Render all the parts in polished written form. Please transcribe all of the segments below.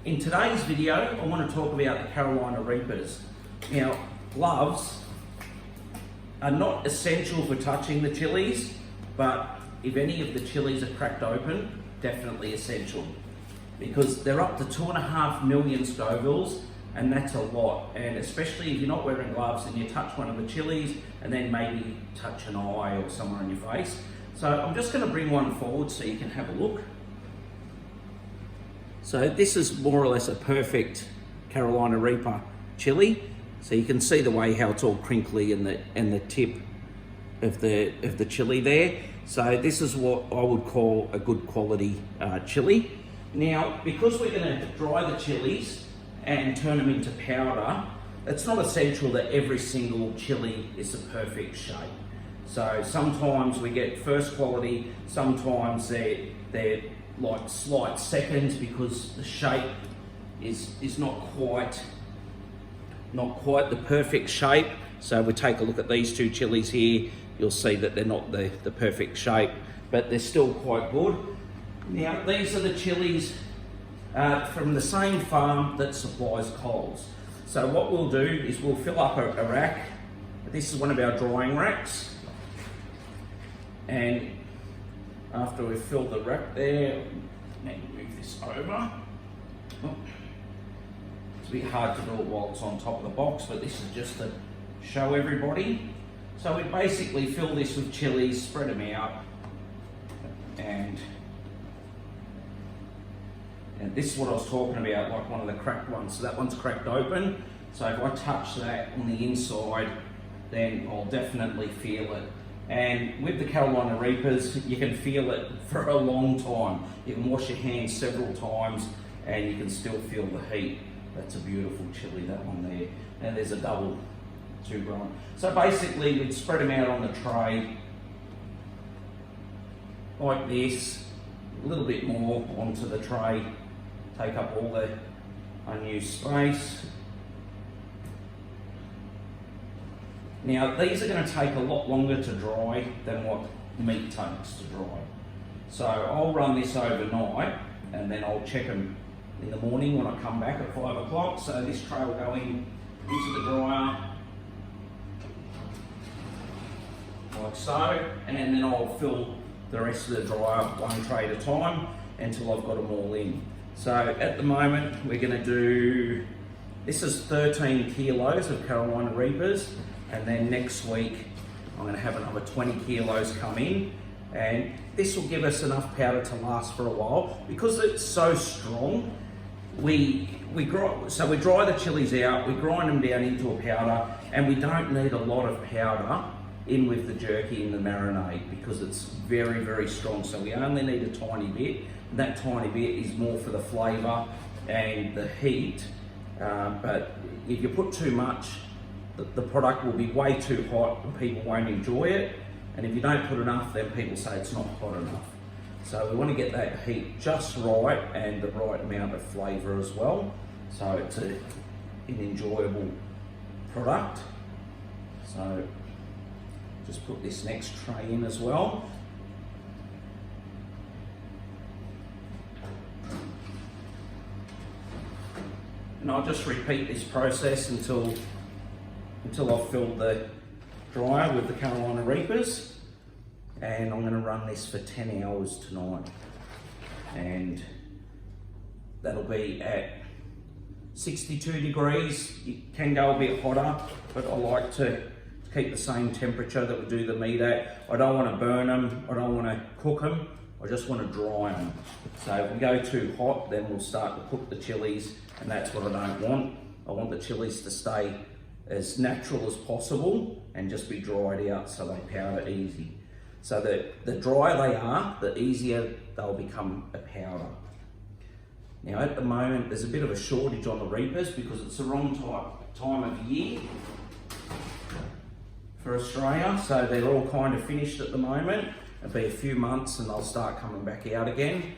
In today's video, I want to talk about the Carolina Reapers. Now, gloves are not essential for touching the chilies, but if any of the chilies are cracked open, definitely essential. Because they're up to 2.5 million Scovilles, and that's a lot. And especially if you're not wearing gloves and you touch one of the chilies and then maybe touch an eye or somewhere on your face. So I'm just going to bring one forward so you can have a look. So this is more or less a perfect Carolina Reaper chili. So you can see the way how it's all crinkly and the tip of the chili there. So this is what I would call a good quality chili. Now, because we're going to dry the chilies and turn them into powder, it's not essential that every single chili is a perfect shape. So sometimes we get first quality, sometimes they're like slight seconds because the shape is not quite the perfect shape. So we take a look at these two chilies here, you'll see that they're not the perfect shape, but they're still quite good. Now, these are the chilies from the same farm that supplies Coles. So what we'll do is we'll fill up a rack. This is one of our drying racks. And after we've filled the rack there, let me move this over. Oh, it's a bit hard to do it while it's on top of the box, but this is just to show everybody. So we basically fill this with chilies, spread them out, and this is what I was talking about, like one of the cracked ones. So that one's cracked open. So if I touch that on the inside, then I'll definitely feel it. And with the Carolina Reapers, you can feel it for a long time. You can wash your hands several times and you can still feel the heat. That's a beautiful chili, that one there. And there's a double 2 gram. So basically we'd spread them out on the tray like this, a little bit more onto the tray, take up all the unused space. Now, these are going to take a lot longer to dry than what meat takes to dry. So I'll run this overnight and then I'll check them in the morning when I come back at 5 o'clock. So this tray will go into the dryer, like so, and then I'll fill the rest of the dryer one tray at a time until I've got them all in. So at the moment, we're going to do, this is 13 kilos of Carolina Reapers. And then next week, I'm going to have another 20 kilos come in. And this will give us enough powder to last for a while. Because it's so strong, we dry the chilies out, we grind them down into a powder, and we don't need a lot of powder in with the jerky and the marinade because it's very, very strong. So we only need a tiny bit. And that tiny bit is more for the flavour and the heat. But if you put too much, the product will be way too hot and people won't enjoy it. And if you don't put enough, then people say it's not hot enough. So we want to get that heat just right and the right amount of flavour as well. So it's an enjoyable product. So just put this next tray in as well. And I'll just repeat this process until I've filled the dryer with the Carolina Reapers, and I'm going to run this for 10 hours tonight, and that'll be at 62 degrees. It can go a bit hotter, but I like to keep the same temperature that we do the meat at. I don't want to burn them, I don't want to cook them, I just want to dry them. So if we go too hot, then we'll start to cook the chilies, and that's what I don't want. I want the chilies to stay as natural as possible and just be dried out so they powder easy. So the drier they are, the easier they'll become a powder. Now at the moment, there's a bit of a shortage on the Reapers because it's the wrong time of year for Australia. So they're all kind of finished at the moment. It'll be a few months and they'll start coming back out again.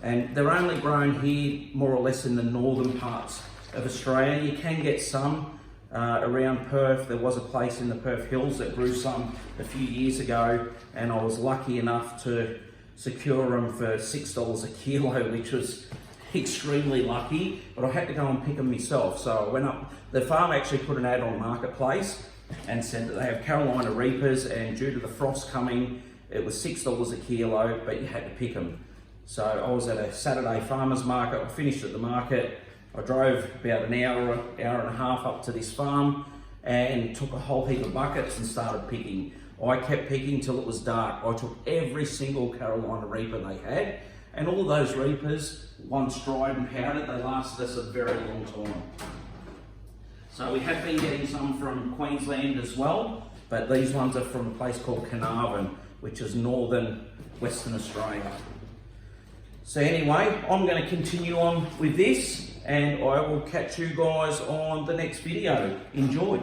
And they're only grown here more or less in the northern parts of Australia. You can get some around Perth. There was a place in the Perth Hills that grew some a few years ago, and I was lucky enough to secure them for $6 a kilo, which was extremely lucky, but I had to go and pick them myself. So I went up, the farm actually put an ad on Marketplace and said that they have Carolina Reapers, and due to the frost coming, it was $6 a kilo, but you had to pick them. So I was at a Saturday farmers market. I finished at the market. I drove about an hour and a half up to this farm and took a whole heap of buckets and started picking. I kept picking till it was dark. I took every single Carolina Reaper they had, and all of those Reapers, once dried and powdered, they lasted us a very long time. So we have been getting some from Queensland as well, but these ones are from a place called Carnarvon, which is northern Western Australia. So anyway, I'm going to continue on with this, and I will catch you guys on the next video. Enjoy.